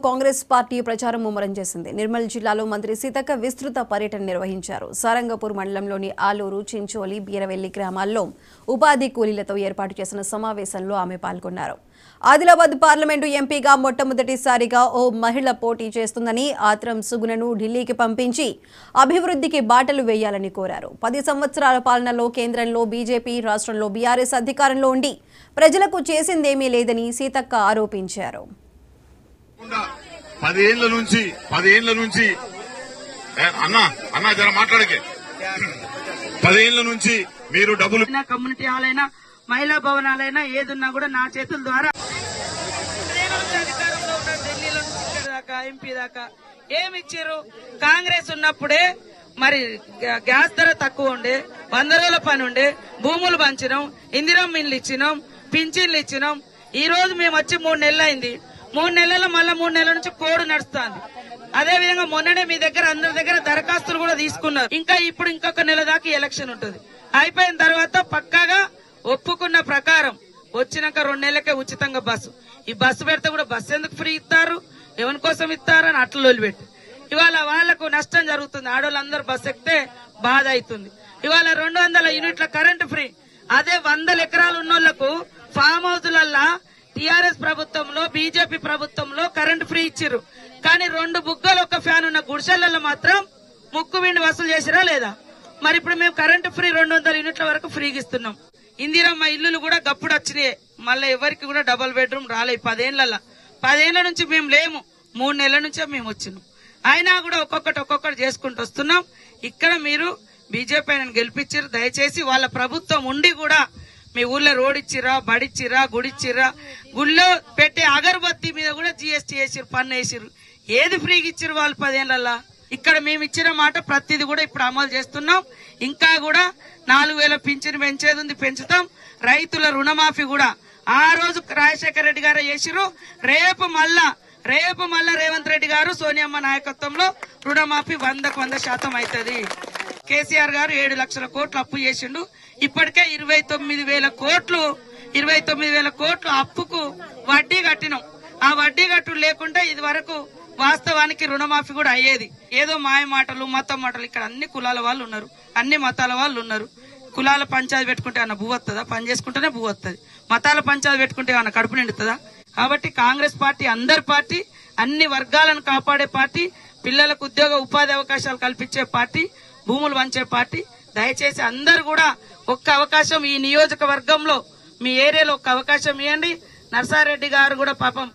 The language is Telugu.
కాంగ్రెస్ పార్టీ ప్రచారం ముమ్మరం చేసింది. నిర్మల్ జిల్లాలో మంత్రి సీతక్క విస్తృత పర్యటన నిర్వహించారు. సారంగపూర్ మండలంలోని ఆలూరు, చించోలి, బీరవెల్లి గ్రామాల్లో ఉపాధి కూలీలతో ఏర్పాటు చేసిన సమావేశంలో ఆమె పాల్గొన్నారు. ఆదిలాబాద్ పార్లమెంటు ఎంపీగా మొట్టమొదటిసారిగా ఓ మహిళ పోటీ చేస్తుందని, ఆత్రం సుగుణను ఢిల్లీకి పంపించి అభివృద్ధికి బాటలు వేయాలని కోరారు. 10 సంవత్సరాల పాలనలో కేంద్రంలో బీజేపీ, రాష్ట్రంలో బీఆర్ఎస్ అధికారంలో ఉండి ప్రజలకు చేసిందేమీ లేదని సీతక్క ఆరోపించారు. 10 ఏళ్ల నుంచి అన్నా జర మాట్లాడకే 10 ఏళ్ల నుంచి మీరు డబ్బులు కమ్యూనిటీ హాల్ అయినా మహిళా భవనాలైనా ఏదున్నా కూడా నా చేతుల ద్వారా అధికారంలో ఉన్న ఢిల్లీలో దాకా ఎంపీ దాకా ఏమిచ్చారు? కాంగ్రెస్ ఉన్నప్పుడే మరి గ్యాస్ ధర తక్కువ ఉండే, 100 రోజుల పని ఉండే, భూములు పంచినాం, ఇందిరమ్మ ఇండ్లు ఇచ్చినాం, పింఛన్లు ఇచ్చినాం. ఈ రోజు మేము వచ్చి 3 నెలలు అయింది. 3 నెలల్లో మళ్ళా 3 నెలల నుంచి కోడ్ నడుస్తుంది. అదే విధంగా మొన్ననే మీ దగ్గర అందరి దగ్గర దరఖాస్తులు కూడా తీసుకున్నారు. ఇంకా ఇప్పుడు ఇంకొక నెల దాకా ఎలక్షన్ ఉంటుంది. అయిపోయిన తర్వాత పక్కాగా ఒప్పుకున్న ప్రకారం వచ్చినాక 2 నెలలకే ఉచితంగా బస్సు. ఈ బస్సు పెడితే కూడా బస్సు ఎందుకు ఫ్రీ ఇస్తారు, ఎవరి కోసం ఇస్తారు అని అట్లా వదిలిపెట్టి ఇవాళ వాళ్లకు నష్టం జరుగుతుంది. ఆడవాళ్ళందరూ బస్సు ఎక్కితే బాధ అవుతుంది. ఇవాళ 200 యూనిట్ల కరెంటు ఫ్రీ. అదే 100 ఎకరాలు ఉన్నోళ్లకు ఫామ్ హౌస్లల్లా టీఆర్ఎస్ ప్రభుత్వంలో, బీజేపీ ప్రభుత్వంలో కరెంటు ఫ్రీ ఇచ్చిర్రు. కానీ 2 బుగ్గలు 1 ఫ్యాన్ ఉన్న గుడిసెళ్లలో మాత్రం ముక్కు విండి వసూలు చేసిరా లేదా? మరి ఇప్పుడు మేము కరెంటు ఫ్రీ 200 యూనిట్ల వరకు ఫ్రీగా ఇస్తున్నాం. ఇందిరమ్మ ఇల్లులు కూడా గప్పుడు వచ్చినాయి. మళ్ళీ ఎవరికి కూడా డబుల్ బెడ్రూమ్ రాలేదు. 10 ఏళ్ల నుంచి మేము లేము. 3 నెలల నుంచే మేము వచ్చినాం. అయినా కూడా ఒక్కొక్కటి చేసుకుంటూ వస్తున్నాం. ఇక్కడ మీరు బీజేపీ ఆయన గెలిపించారు. దయచేసి వాళ్ళ ప్రభుత్వం ఉండి కూడా మీ ఊర్లో రోడ్ ఇచ్చిరా, బడిచ్చిరా, గుడిచ్చిరా, గుళ్ళో పెట్టే అగరబత్తి మీద కూడా జీఎస్టీ వేసిరు, పన్ను వేసిరు. ఏది ఫ్రీగా ఇచ్చిరు వాళ్ళు 10 ఏళ్లల్లా? ఇక్కడ మేము ఇచ్చిన మాట ప్రతిది కూడా ఇప్పుడు అమలు చేస్తున్నాం. ఇంకా కూడా 4000 పింఛను పెంచేది ఉంది, పెంచుతాం. రైతుల రుణమాఫీ కూడా ఆ రోజు రాజశేఖర రెడ్డి గారు చేసిరు. రేపు మళ్ళా రేవంత్ రెడ్డి గారు, సోనియమ్మ నాయకత్వంలో రుణమాఫీ 100% అవుతుంది. కేసీఆర్ గారు 7 లక్షల కోట్లు అప్పు చేసిండు. ఇప్పటికే 29,000 కోట్లు అప్పుకు వడ్డీ కట్టినాం. ఆ వడ్డీ కట్టు లేకుండా ఇది వరకు వాస్తవానికి రుణమాఫీ కూడా అయ్యేది. ఏదో మాయ మాటలు, మతం మాటలు. ఇక్కడ అన్ని కులాల వాళ్ళు ఉన్నారు, అన్ని మతాల వాళ్ళు ఉన్నారు. కులాల పంచాయతీ పెట్టుకుంటే ఏమన్నా భూ వస్తుందా? పని చేసుకుంటేనే భూ వస్తుంది. మతాల పంచాయతీ పెట్టుకుంటే ఏమన్నా కడుపు నిండుతుందా? కాబట్టి కాంగ్రెస్ పార్టీ అందరి పార్టీ, అన్ని వర్గాలను కాపాడే పార్టీ, పిల్లలకు ఉద్యోగ ఉపాధి అవకాశాలు కల్పించే పార్టీ, భూములు పంచే పార్టీ. దయచేసి అందరు కూడా ఒక్క అవకాశం ఈ నియోజకవర్గంలో మీ ఏరియాలో ఒక్క అవకాశం ఇవ్వండి. నర్సారెడ్డి గారు కూడా పాపం